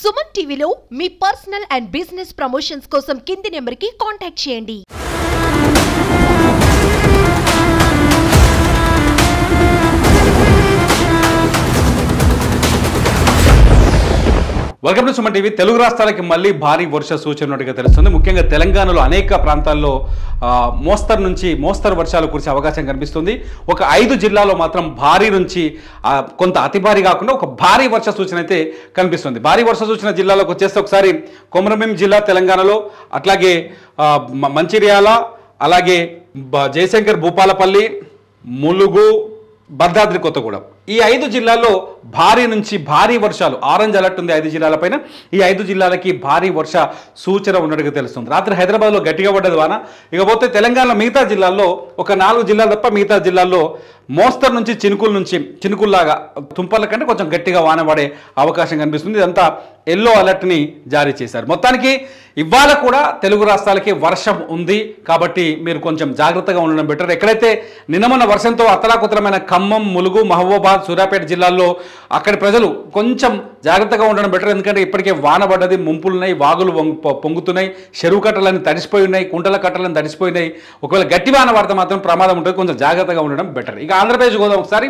సుమన్ టీవీలో మీ personal and business promotions కోసం కింది నెంబర్కి కాంటాక్ట్ చేయండి. Welcome to Suman TV. Telugu రాష్ట్రాలకి మళ్ళీ భారీ వర్ష సూచన ఉన్నట్టుగా తెలుస్తుంది. ముఖ్యంగా తెలంగాణలో అనేక ప్రాంతాల్లో మోస్తరు వర్షాలు కురిసే అవకాశం కనిపిస్తుంది. ఒక 5 జిల్లాల్లో మాత్రం భారీ నుంచి కొంత అతి భారీ కాకుండా ఒక భారీ వర్ష సూచన అయితే కనిపిస్తుంది. భారీ వర్ష సూచన జిల్లాలోకి వచ్చేస్తే ఒకసారి కొమరంభీం జిల్లా తెలంగాణలో, అట్లాగే మంచిర్యాల, అలాగే జయశంకర్ భూపాలపల్లి, ములుగు, భద్రాద్రి కొత్తగూడెం, ఈ 5 జిల్లాల్లో భారీ నుంచి భారీ వర్షాలు, ఆరెంజ్ అలర్ట్ ఉంది 5 జిల్లాలపైన. ఈ 5 జిల్లాలకి భారీ వర్ష సూచన ఉన్నట్టుగా తెలుస్తుంది. రాత్రి హైదరాబాద్లో గట్టిగా పడ్డది వాన. ఇకపోతే తెలంగాణలో మిగతా జిల్లాల్లో ఒక 4 జిల్లాలు తప్ప మిగతా జిల్లాల్లో మోస్తరు నుంచి చినుకుల్లాగా తుంపర్ల కంటే కొంచెం గట్టిగా వాన పడే అవకాశం కనిపిస్తుంది. ఇదంతా ఎల్లో అలర్ట్ని జారీ చేశారు. మొత్తానికి ఇవాళ కూడా తెలుగు రాష్ట్రాలకి వర్షం ఉంది కాబట్టి మీరు కొంచెం జాగ్రత్తగా ఉండడం బెటర్. ఎక్కడైతే నిన్నమన్న వర్షంతో అతలాకుతలమైన ఖమ్మం, ములుగు, మహబూబాబాద్, సూర్యాపేట జిల్లాల్లో అక్కడి ప్రజలు కొంచెం జాగ్రత్తగా ఉండడం బెటర్. ఎందుకంటే ఇప్పటికే వాన పడ్డది, ముంపులున్నాయి, వాగులు పొంగుతున్నాయి, చెరువు కట్టలన్నీ తడిసిపోయి ఉన్నాయి, కుంటల కట్టలను తడిసిపోయినాయి. ఒకవేళ గట్టి వాన పడితే మాత్రం ప్రమాదం ఉంటుంది. కొంచెం జాగ్రత్తగా ఉండడం బెటర్. ఇక ఆంధ్రప్రదేశ్ గోదావరి ఒకసారి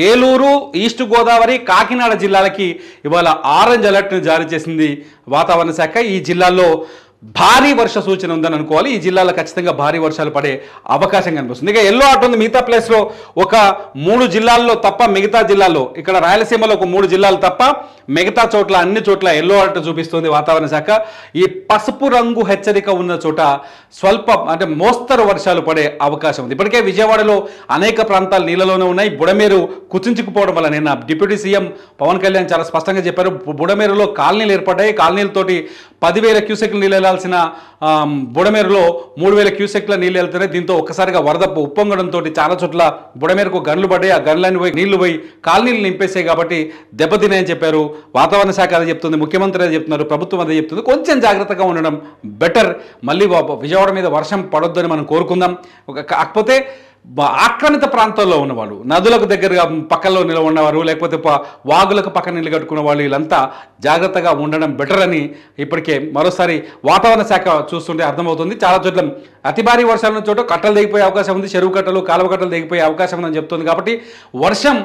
ఏలూరు, ఈస్ట్ గోదావరి, కాకినాడ జిల్లాలకి ఇవాళ ఆరెంజ్ అలర్ట్ని జారీ చేసింది వాతావరణ శాఖ. ఈ జిల్లాల్లో భారీ వర్ష సూచన ఉందని అనుకోవాలి. ఈ జిల్లాలో ఖచ్చితంగా భారీ వర్షాలు పడే అవకాశం కనిపిస్తుంది. ఇక ఎల్లో అలర్ట్ ఉంది మిగతా ప్లేస్లో ఒక 3 జిల్లాల్లో తప్ప మిగతా జిల్లాల్లో, ఇక్కడ రాయలసీమలో ఒక 3 జిల్లాలు తప్ప మిగతా చోట్ల అన్ని చోట్ల ఎల్లో అలర్ట్ చూపిస్తుంది వాతావరణ శాఖ. ఈ పసుపు రంగు హెచ్చరిక ఉన్న చోట స్వల్ప అంటే మోస్తరు వర్షాలు పడే అవకాశం ఉంది. ఇప్పటికే విజయవాడలో అనేక ప్రాంతాలు నీళ్ళలోనే ఉన్నాయి. బుడమేరు కుచించుకుపోవడం వల్ల నిన్న డిప్యూటీ సీఎం పవన్ కళ్యాణ్ చాలా స్పష్టంగా చెప్పారు. బుడమేరులో కాలనీలు ఏర్పడ్డాయి. కాలనీలతోటి 10,000 క్యూసెక్ల నీళ్ళు వెళ్లాల్సిన బుడమేరులో 3,000 క్యూసెక్ల నీళ్ళు వెళ్తున్నాయి. దీంతో ఒక్కసారిగా వరద ఉప్పొంగడంతో చాలా చోట్ల బుడమేరకు గన్లు పడ్డాయి. ఆ గన్లని పోయి నీళ్లు పోయి కాలనీలు నింపేసాయి కాబట్టి దెబ్బతినాయని చెప్పారు. వాతావరణ శాఖ అదే చెప్తుంది, ముఖ్యమంత్రి అదే చెప్తున్నారు, ప్రభుత్వం అదే చెప్తుంది. కొంచెం జాగ్రత్తగా ఉండడం బెటర్. మళ్ళీ విజయవాడ మీద వర్షం పడొద్దని మనం కోరుకుందాం. కాకపోతే ఆక్రమిత ప్రాంతాల్లో ఉన్నవాళ్ళు, నదులకు దగ్గరగా పక్కల్లో ఉన్నవారు, లేకపోతే వాగులకు పక్కన నీళ్ళు కట్టుకున్న వాళ్ళు, వీళ్ళంతా జాగ్రత్తగా ఉండడం బెటర్ అని ఇప్పటికే మరోసారి వాతావరణ శాఖ చూస్తుంటే అర్థమవుతుంది. చాలా చోట్ల అతి భారీ వర్షాల చోట కట్టలు దిగిపోయే అవకాశం ఉంది, చెరువు కట్టలు, కాలువ కట్టలు దిగిపోయే అవకాశం ఉందని చెప్తుంది. కాబట్టి వర్షం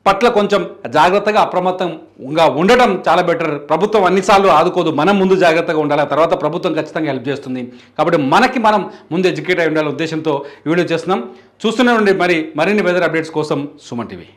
పట్ల కొంచెం జాగ్రత్తగా అప్రమత్తంగా ఉండటం చాలా బెటర్. ప్రభుత్వం అన్నిసార్లు ఆదుకోదు, మనం ముందు జాగ్రత్తగా ఉండాలి, ఆ తర్వాత ప్రభుత్వం ఖచ్చితంగా హెల్ప్ చేస్తుంది. కాబట్టి మనం ముందు ఎడ్యుకేట్ అయి ఉండాలనే ఉద్దేశంతో ఈ వీడియో చేస్తున్నాం. చూస్తూనే ఉండి మరిన్ని వెదర్ అప్డేట్స్ కోసం సుమన్ టీవీ.